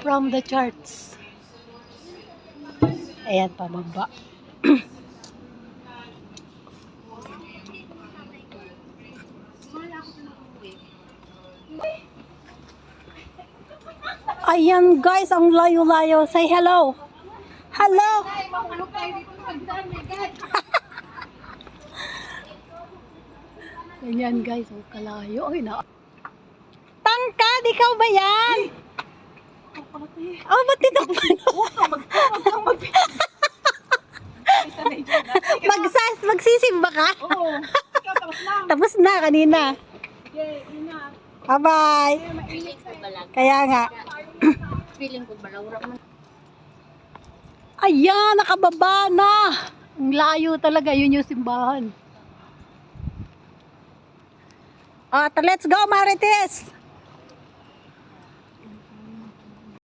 from the charts. Ayan, pababa. Ayan guys, ang layo-layo. Say hello. Hello. Ganyan guys, oh, kalayo. Ay, na. Tangkad, ikaw ba yan? Oh, ba't tinakpan? Magsisimba ka? Oo. Tapos na kanina. Bye-bye. Kaya nga. Feeling ko ba lang. Ayan, nakababa na. Ang layo talaga, yun yung simbahan. Let's go, Marites!